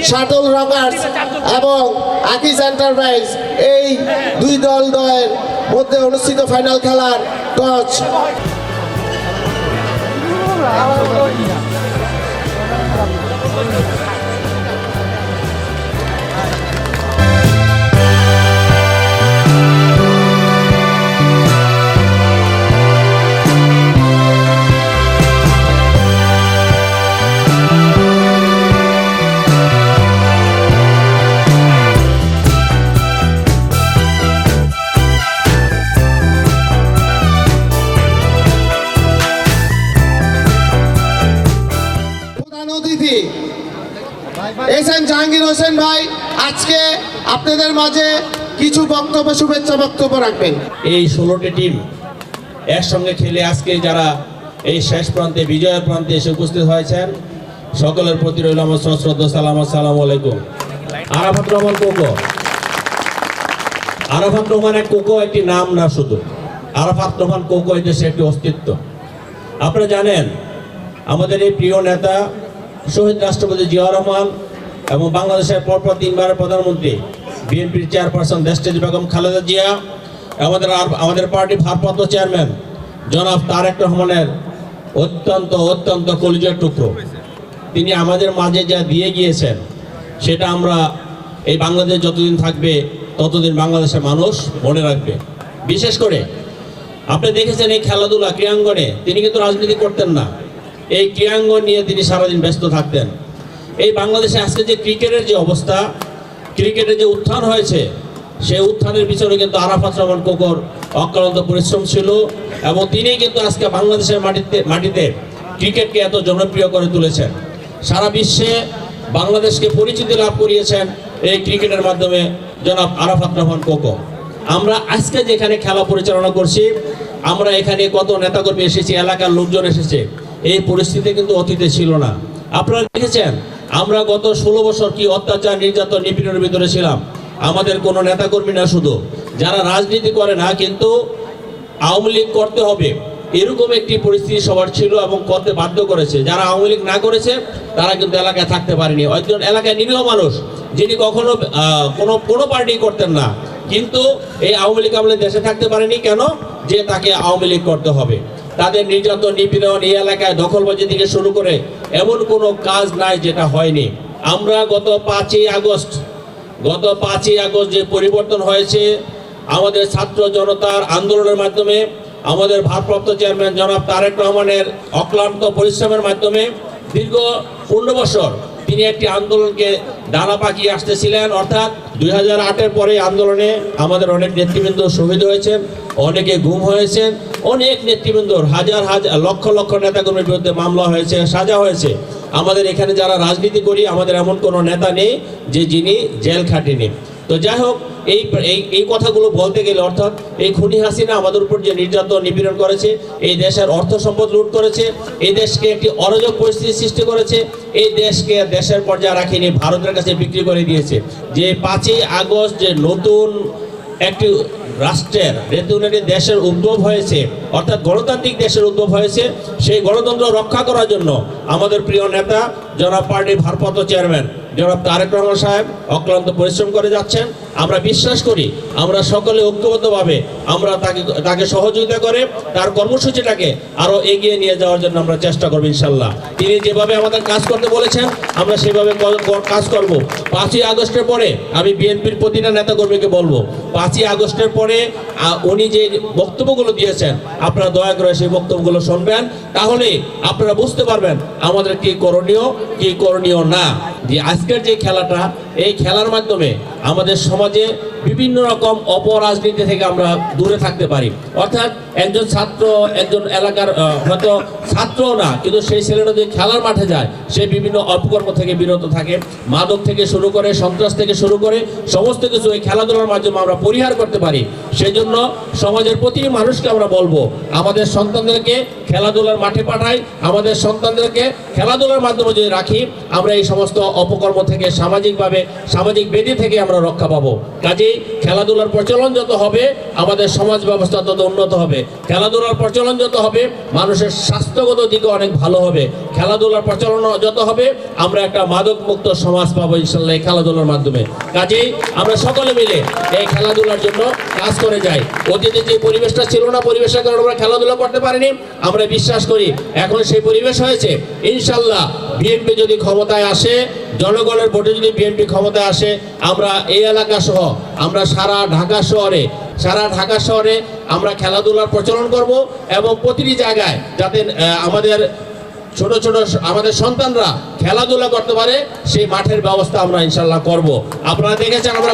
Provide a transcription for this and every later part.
Shuttle Rockerz এবং Akij enterprise এই দুই দলের মধ্যে অনুষ্ঠিত ফাইনাল খেলার টস। এসএম জাহাঙ্গীর হোসেন ভাই আজকে আপনাদের মাঝে কিছু বক্তব্য, শুভেচ্ছা বক্তব্য রাখবেন। এই 16টি টিম একসঙ্গে খেলে আজকে যারা এই শেষ প্রান্তে বিজয়ের প্রান্তে এসে উপস্থিত হয়েছেন সকলের প্রতি রইল আমার সশ্রদ্ধ সালাম। আসসালামু আলাইকুম। আরাফাত রহমান কোকো, আরাফাত রহমান কোকো একটি নাম না, শুধু আরাফাত রহমান কোকো এই দেশে একটি অস্তিত্ব। আপনারা জানেন আমাদের এই প্রিয় নেতা শহীদ রাষ্ট্রপতি জিয়াউর রহমান এবং বাংলাদেশের পরপর 3বারের প্রধানমন্ত্রী বিএনপির চেয়ারপারসন দেশনেত্রী বেগম খালেদা জিয়া, আমাদের পার্টির ভারপ্রাপ্ত চেয়ারম্যান জনাব তারেক রহমানের অত্যন্ত কলিজার টুকরো। তিনি আমাদের মাঝে যা দিয়ে গিয়েছেন সেটা আমরা এই বাংলাদেশ যতদিন থাকবে ততদিন বাংলাদেশের মানুষ মনে রাখবে। বিশেষ করে আপনি দেখেছেন এই খেলাধুলা ক্রীড়াঙ্গনে তিনি কিন্তু রাজনীতি করতেন না, এই ক্রীড়াঙ্গন নিয়ে তিনি সারাদিন ব্যস্ত থাকতেন। এই বাংলাদেশে আজকে যে ক্রিকেটের যে অবস্থা, ক্রিকেটের যে উত্থান হয়েছে সেই উত্থানের পিছনে কিন্তু আরাফাত রহমান কোকোর অক্লান্ত পরিশ্রম ছিল এবং তিনি কিন্তু আজকে বাংলাদেশের মাটিতে ক্রিকেটকে এত জনপ্রিয় করে তুলেছেন। সারা বিশ্বে বাংলাদেশকে পরিচিতি লাভ করিয়েছেন এই ক্রিকেটের মাধ্যমে জনাব আরাফাত রহমান কোকো। আমরা আজকে যেখানে খেলা পরিচালনা করছি, আমরা এখানে কত নেতাকর্মী এসেছি, এলাকার লোকজন এসেছে, এই পরিস্থিতি কিন্তু অতীতে ছিল না। আপনারা দেখেছেন আমরা গত 16 বছর কি অত্যাচার, নির্যাতন, নিপীড়নের ভিতরে ছিলাম। আমাদের কোনো নেতাকর্মী না, শুধু যারা রাজনীতি করে না কিন্তু আওয়ামী লীগ করতে হবে এরকম একটি পরিস্থিতি সবার ছিল এবং করতে বাধ্য করেছে। যারা আওয়ামী লীগ না করেছে তারা কিন্তু এলাকায় থাকতে পারেনি। একজন এলাকায় নিরীহ মানুষ যিনি কখনো কোনো পার্টি করতেন না, কিন্তু এই আওয়ামী লীগ আমলে দেশে থাকতে পারেনি কেন? যে তাকে আওয়ামী লীগ করতে হবে। তাদের নির্যাতন, নিপীড়ন, এই এলাকায় দখলবাজি থেকে শুরু করে এমন কোনো কাজ নাই যেটা হয়নি। আমরা গত 5ই আগস্ট যে পরিবর্তন হয়েছে আমাদের ছাত্র জনতার আন্দোলনের মাধ্যমে, আমাদের ভারপ্রাপ্ত চেয়ারম্যান জনাব তারেক রহমানের অক্লান্ত পরিশ্রমের মাধ্যমে দীর্ঘ 15 বছর তিনি একটি আন্দোলনকে ডানা পাকিয়ে আসতেছিলেন। অর্থাৎ 2008-এর পরে আন্দোলনে আমাদের অনেক নেতৃবৃন্দ শহীদ হয়েছেন, অনেকে গুম হয়েছেন, অনেক নেতৃবৃন্দর হাজার লক্ষ নেতাকর্মীর বিরুদ্ধে মামলা হয়েছে, সাজা হয়েছে। আমাদের এখানে যারা রাজনীতি করি আমাদের এমন কোনো নেতা নেই যে যিনি জেল খাটেনি। তো যাই হোক, এই কথাগুলো বলতে গেলে অর্থাৎ এই খুনি হাসিনা আমাদের উপর যে নির্যাতন, নিপীড়ন করেছে, এই দেশের অর্থ সম্পদ লুট করেছে, এই দেশকে একটি অরাজক পরিস্থিতি সৃষ্টি করেছে, এই দেশকে দেশের পর্যায়ে রাখিনি, ভারতের কাছে বিক্রি করে দিয়েছে। যে 5ই আগস্ট যে নতুন একটি রাষ্ট্রের, নতুন একটি দেশের উদ্ভব হয়েছে, অর্থাৎ গণতান্ত্রিক দেশের উদ্ভব হয়েছে, সেই গণতন্ত্র রক্ষা করার জন্য আমাদের প্রিয় নেতা জনাব পার্টির ভারপ্রাপ্ত চেয়ারম্যান জনাব তারেক রহমান সাহেব অক্লান্ত পরিশ্রম করে যাচ্ছেন। আমরা বিশ্বাস করি আমরা সকলে ঐক্যবদ্ধভাবে আমরা তাকে সহযোগিতা করে তার কর্মসূচিটাকে আরো এগিয়ে নিয়ে যাওয়ার জন্য আমরা চেষ্টা করব ইনশাল্লাহ। তিনি যেভাবে আমাদের কাজ করতে বলেছেন আমরা সেভাবে কাজ করব। 5ই আগস্টের পরে আমি বিএনপির প্রতিটা নেতাকর্মীকে বলবো, 5ই আগস্টের পরে উনি যে বক্তব্যগুলো দিয়েছেন আপনারা দয়া করে সেই বক্তব্যগুলো শুনবেন, তাহলে আপনারা বুঝতে পারবেন আমাদের কি করণীয় না। যে আজকের যে খেলাটা, এই খেলার মাধ্যমে আমাদের সমাজে বিভিন্ন রকম অপরাজনীতি থেকে আমরা দূরে থাকতে পারি। অর্থাৎ একজন ছাত্র, একজন এলাকার হয়তো ছাত্রও না, কিন্তু সেই ছেলেটা যদি খেলার মাঠে যায় সে বিভিন্ন অপকর্ম থেকে বিরত থাকে, মাদক থেকে শুরু করে সন্ত্রাস থেকে শুরু করে সমস্ত কিছু এই খেলাধুলার মাধ্যমে আমরা পরিহার করতে পারি। সেই জন্য সমাজের প্রতিটি মানুষকে আমরা বলবো আমাদের সন্তানদেরকে খেলাধুলার মাঠে পাঠাই, আমাদের সন্তানদেরকে খেলাধুলার মাধ্যমে যদি রাখি আমরা এই সমস্ত অপকর্ম থেকে সামাজিক বেদি থেকে আমরা রক্ষা পাবো। কাজেই খেলাধুলার প্রচলন যত হবে আমাদের সমাজ ব্যবস্থা তত উন্নত হবে, খেলাধুলার প্রচলন যত হবে মানুষের স্বাস্থ্যগত দিকে অনেক ভালো হবে, খেলাধুলার প্রচলন যত হবে আমরা একটা মাদক মুক্ত সমাজ পাবো ইনশাল্লাহ এই খেলাধুলার মাধ্যমে। কাজেই আমরা সকলে মিলে এই খেলাধুলার জন্য কাজ করে যাই। অতীতে যে পরিবেশটা ছিল না, পরিবেশের কারণে আমরা খেলাধুলা করতে পারিনি, আমরা বিশ্বাস করি এখন সেই পরিবেশ হয়েছে। ইনশাল্লাহ বিএনপি যদি ক্ষমতায় আসে, জনগণের ভোটে যদি বিএনপি ক্ষমতায় আসে, আমরা এই এলাকা সহ আমরা সারা ঢাকা শহরে আমরা খেলাধুলার প্রচলন করব এবং প্রতিটি জায়গায় যাতে আমাদের ছোট আমাদের সন্তানরা খেলাধুলা করতে পারে সেই মাঠের ব্যবস্থা আমরা ইনশাল্লাহ করব। আপনারা দেখেছেন আমরা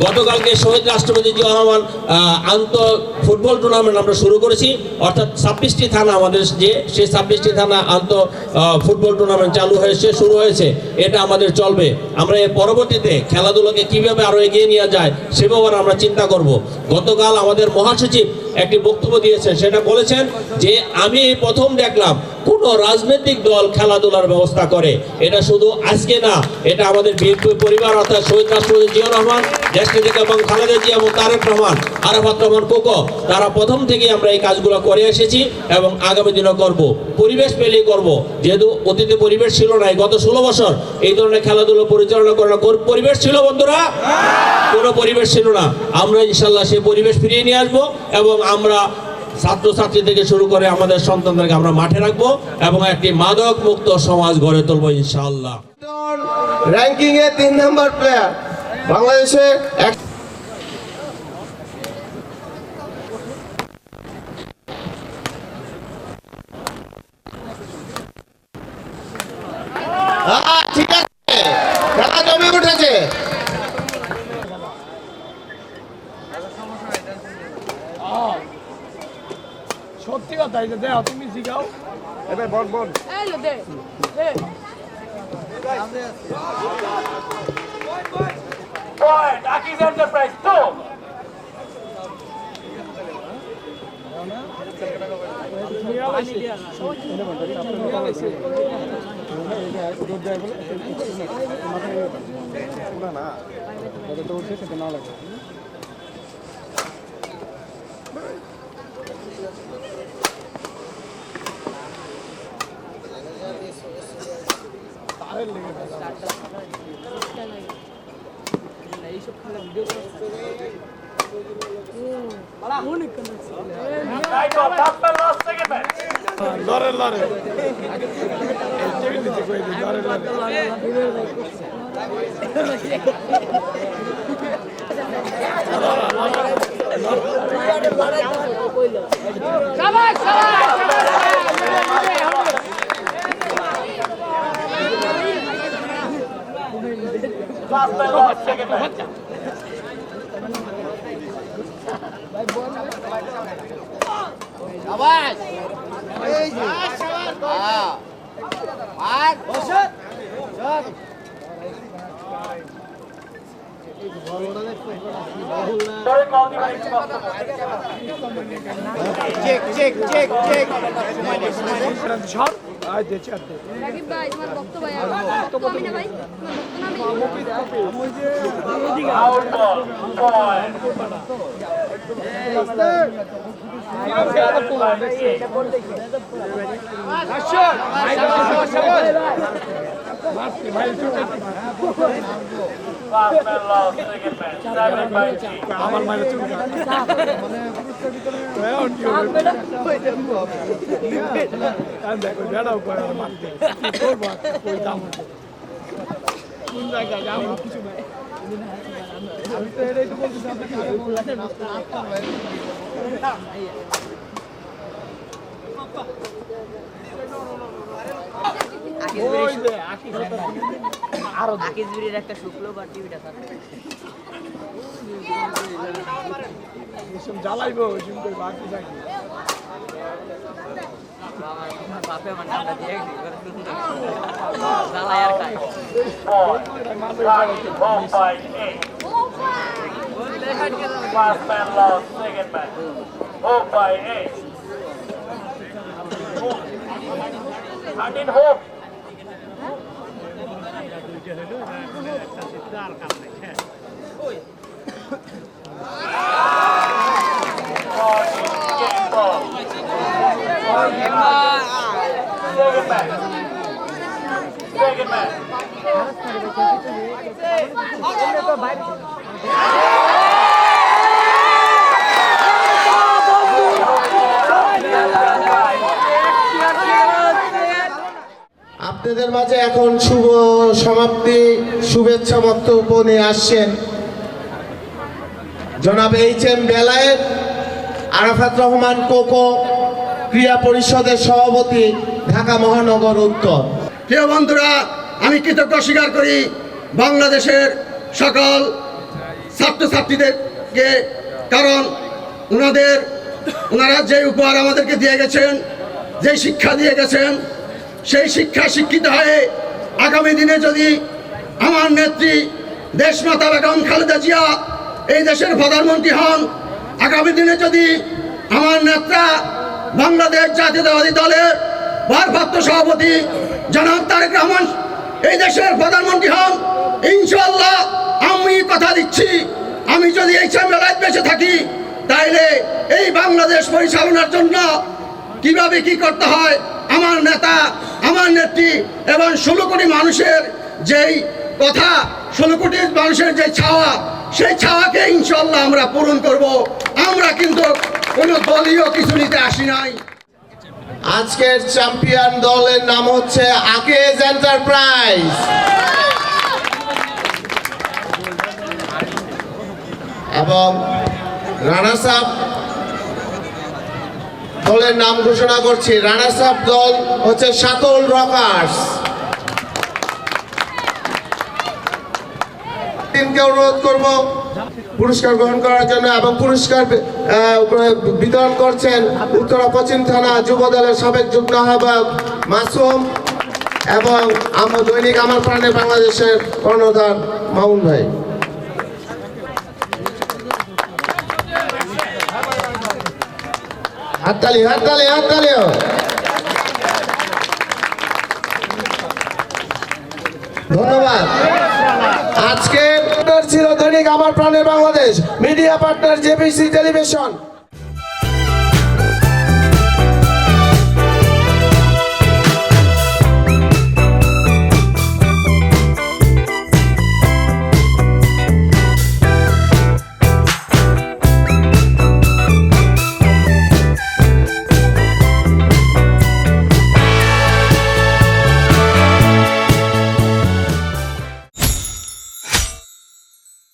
গতকালকে শহীদ রাষ্ট্রপতি জিয়া রহমান ফুটবল টুর্নামেন্ট আমরা শুরু করেছি। অর্থাৎ 26টি থানা আমাদের সেই 26টি থানা ফুটবল টুর্নামেন্ট শুরু হয়েছে। এটা আমাদের চলবে। আমরা এর পরবর্তীতে খেলাধুলাকে কিভাবে আরো এগিয়ে নিয়ে যায় সে ব্যাপারে আমরা চিন্তা করব। গতকাল আমাদের মহাসচিব একটি বক্তব্য দিয়েছেন, সেটা বলেছেন যে আমি এই প্রথম দেখলাম কোন রাজনৈতিক দল খেলাধুলার ব্যবস্থা করে। এটা শুধু আজকে না, এটা আমাদের বিএনপি পরিবার অর্থাৎ শহীদ রাষ্ট্রপতি জিয়া রহমান, দেশনেত্রী এবং খালেদা জিয়া এবং তারেক রহমান, আরাফাত রহমান কোকো, তারা প্রথম থেকে আমরা এই কাজগুলো করে এসেছি এবং আগামী দিনও করব। পরিবেশ পেলেই করব, যেহেতু অতীতে পরিবেশ ছিল না। গত 16 বছর এই ধরনের খেলাধুলা পরিচালনা করার পরিবেশ ছিল বন্ধুরা, কোনো পরিবেশ ছিল না। আমরা ইনশাল্লাহ সেই পরিবেশ ফিরিয়ে নিয়ে আসবো এবং আমরা ছাত্রছাত্রী থেকে শুরু করে আমাদের সন্তানদেরকে আমরা মাঠে রাখবো এবং একটি মাদক মুক্ত সমাজ গড়ে তুলবো ইনশাআল্লাহ। র্যাঙ্কিং এ 3 নম্বর প্লেয়ার বাংলাদেশে ঠিক আছে, খেলা জমে উঠেছে। সত্যি কথা এটা দে, তুমি শিখাও এবার বল এই দে দে পয়েন্ট আকিজ এন্টারপ্রাইজ তো রাকিব ভাই তোমার বক্তব্য আমার মায়ের চুল দেখো বেড়াও করে মারতে করবো ওই দাম কোন জায়গায় যাও কিছু নাই আমি তো এটাই তো বলতেছি আকিজুরির একটা শুক্রবার টিভিটা থাকে জ্বালাইবো বাকি থাকি বাপে আমার নামটা দিয়ে জ্বালাই আর খায় Last man lost, second man. Hope by 8. Martin Hope. Game ball. Second man. Second man. আপনাদের মাঝে এখন শুভ সমাপ্তি শুভেচ্ছা বক্তব্য নিয়ে আসছেন জনাব এইচ.এম. বেলায়েত, আরাফাত রহমান কোকো, ক্রীড়া পরিষদের সভাপতি, ঢাকা মহানগর উত্তর। প্রিয় বন্ধুরা, আমি কৃতজ্ঞ স্বীকার করি বাংলাদেশের সকল ছাত্রছাত্রীদেরকে, কারণ ওনারা যে উপহার আমাদেরকে দিয়ে গেছেন, যে শিক্ষা দিয়ে গেছেন, সেই শিক্ষা শিক্ষিত হয়ে আগামী দিনে যদি আমার নেত্রী দেশমাতা বেগম খালেদা জিয়া এই দেশের প্রধানমন্ত্রী হন, আগামী দিনে যদি আমার নেতা বাংলাদেশ জাতীয়তাবাদী দলের ভারপ্রাপ্ত সভাপতি জনাব তারেক রহমান এই দেশের প্রধানমন্ত্রী হন, ইনশাআল্লাহ আমি কথা দিচ্ছি, আমি যদি এইচ.এম. বেলায়েত বেঁচে থাকি তাইলে এই বাংলাদেশ পরিচালনার জন্য কিভাবে কি করতে হয় আমার নেতা, আমার নেত্রী এবং 16 কোটি মানুষের যেই কথা, 16 কোটি মানুষের যে ছাওয়া, সেই ছাওয়াকে ইনশাআল্লাহ আমরা পূরণ করব। আমরা কিন্তু কোনো দলীয় কিছু নিতে আসি নাই। আজকের চ্যাম্পিয়ন দলের নাম হচ্ছে আকেজ এন্টারপ্রাইজ। এবং রানার্স আপ দলের নাম ঘোষণা করছি। রানার্স আপ দল হচ্ছে সাতল রকার্স। টিমকে অনুরোধ করব পুরস্কার গ্রহণ করার জন্য, এবং পুরস্কার বিতরণ করছেন উত্তরা পশ্চিম থানা যুব দলের সাবেক যুগ্ম আহ্বায়ক মাসুম এবং দৈনিক আমার প্রাণে বাংলাদেশের কর্ণধার মামুন ভাই। হাততালি হাততালি হাততালি। ধন্যবাদ। আজকে ছিল দৈনিক আমার প্রাণের Bangladesh, media partner JBC television.